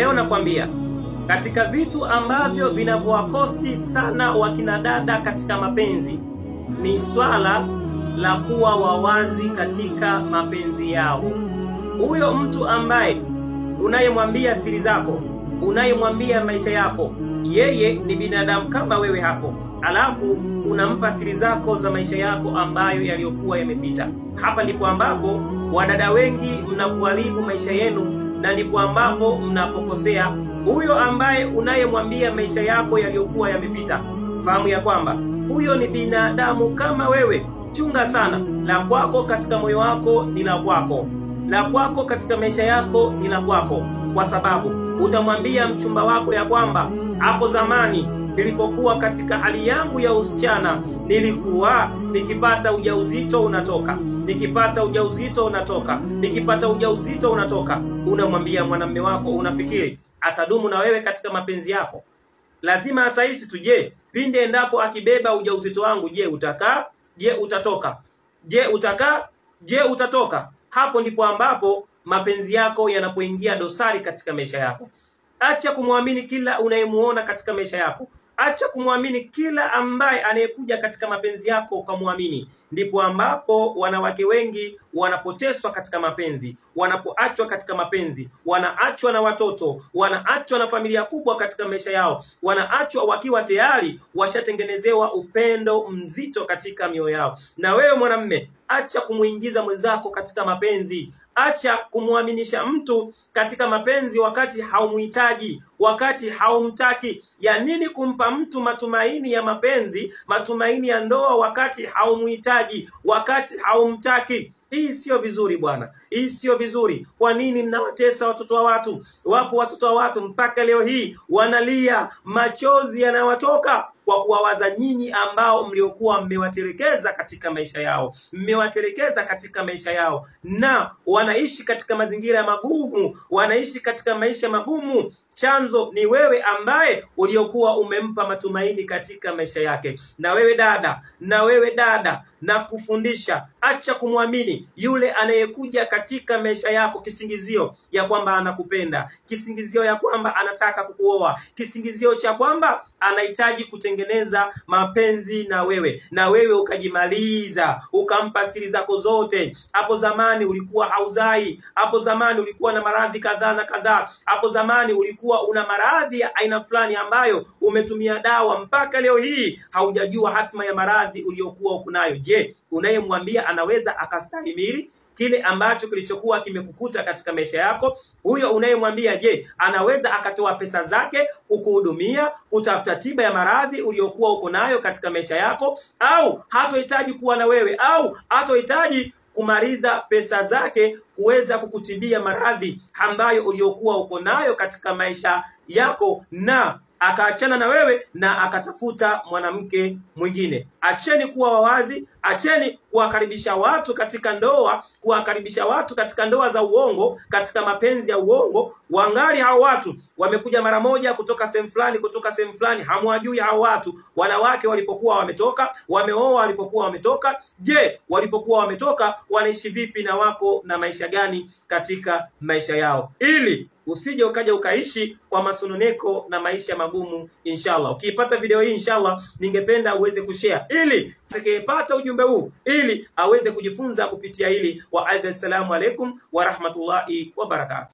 Leo nakwambia katika vitu ambavyo vinavyowakosti sana wakina dada katika mapenzi ni swala la kuwa wawazi katika mapenzi yao. Huyo mtu ambaye unayemwambia siri zako, unayemwambia maisha yako, yeye ni binadamu kama wewe hapo, alafu unampa siri zako za maisha yako ambayo yaliyokuwa yamepita. Hapa ndipo ambapo wadada wengi mnakuharibu maisha yenu, na ndipo ambapo mnapokosea. Huyo ambaye unayemwambia maisha yako yaliyokuwa yamepita, fahamu ya kwamba huyo ni binadamu kama wewe. Chunga sana, la kwako katika moyo wako ni la kwako, la kwako katika maisha yako ni la kwako, kwa sababu utamwambia mchumba wako ya kwamba hapo zamani nilipokuwa katika hali yangu ya usichana, nilikuwa nikipata ujauzito unatoka, nikipata ujauzito unatoka, nikipata ujauzito unatoka. Unamwambia mwanamume wako, unafikiri atadumu na wewe katika mapenzi yako? Lazima atahisi tu, je, pindi endapo akibeba ujauzito wangu, je utakaa? Je utatoka? Je utakaa? Je utatoka? Hapo ndipo ambapo mapenzi yako yanapoingia dosari katika maisha yako. Acha kumwamini kila unayemuona katika maisha yako. Acha kumwamini kila ambaye anayekuja katika mapenzi yako ukamwamini. Ndipo ambapo wanawake wengi wanapoteswa katika mapenzi, wanapoachwa katika mapenzi, wanaachwa na watoto, wanaachwa na familia kubwa katika maisha yao, wanaachwa wakiwa tayari washatengenezewa upendo mzito katika mioyo yao. Na wewe mwanamume, acha kumuingiza mwenzako katika mapenzi. Acha kumwaminisha mtu katika mapenzi wakati haumuhitaji, wakati haumtaki. Ya nini kumpa mtu matumaini ya mapenzi, matumaini ya ndoa wakati haumuhitaji, wakati haumtaki? Hii sio vizuri bwana, hii sio vizuri. Kwa nini mnawatesa watoto wa watu? Wapo watoto wa watu mpaka leo hii wanalia, machozi yanawatoka kwa kuwawaza nyinyi ambao mliokuwa mmewatelekeza katika maisha yao, mmewatelekeza katika maisha yao, na wanaishi katika mazingira magumu, wanaishi katika maisha magumu. Chanzo ni wewe ambaye uliokuwa umempa matumaini katika maisha yake. Na wewe dada, na wewe dada, na kufundisha, acha kumwamini yule anayekuja katika maisha yako kisingizio ya kwamba anakupenda, kisingizio ya kwamba anataka kukuoa, kisingizio cha kwamba anahitaji kutengeneza mapenzi na wewe, na wewe ukajimaliza, ukampa siri zako zote. Hapo zamani ulikuwa hauzai, hapo zamani ulikuwa na maradhi kadhaa na kadhaa, hapo zamani ulikuwa una maradhi ya aina fulani ambayo umetumia dawa mpaka leo hii haujajua hatima ya maradhi uliyokuwa ukunayo. Je, unayemwambia anaweza akastahimili kile ambacho kilichokuwa kimekukuta katika maisha yako? Huyo unayemwambia, je, anaweza akatoa pesa zake kukuhudumia, kutafuta tiba ya maradhi uliyokuwa uko nayo katika maisha yako? Au hatohitaji kuwa na wewe, au hatohitaji kumaliza pesa zake kuweza kukutibia maradhi ambayo uliokuwa uko nayo katika maisha yako, na akaachana na wewe na akatafuta mwanamke mwingine? Acheni kuwa wawazi, acheni kuwakaribisha watu katika ndoa, kuwakaribisha watu katika ndoa za uongo, katika mapenzi ya uongo. Wangali hao watu wamekuja mara moja kutoka sehemu fulani, kutoka sehemu fulani, hamwajui hao watu wanawake walipokuwa wametoka, wameoa walipokuwa wametoka. Je, walipokuwa wametoka wanaishi vipi na wako na maisha gani katika maisha yao? Ili usije ukaja ukaishi kwa masononeko na maisha magumu. Inshallah ukiipata video hii, inshallah ningependa uweze kushare ili atakayepata ujumbe huu ili aweze kujifunza kupitia hili. Wa assalamu alaikum wa rahmatullahi wa barakatuh.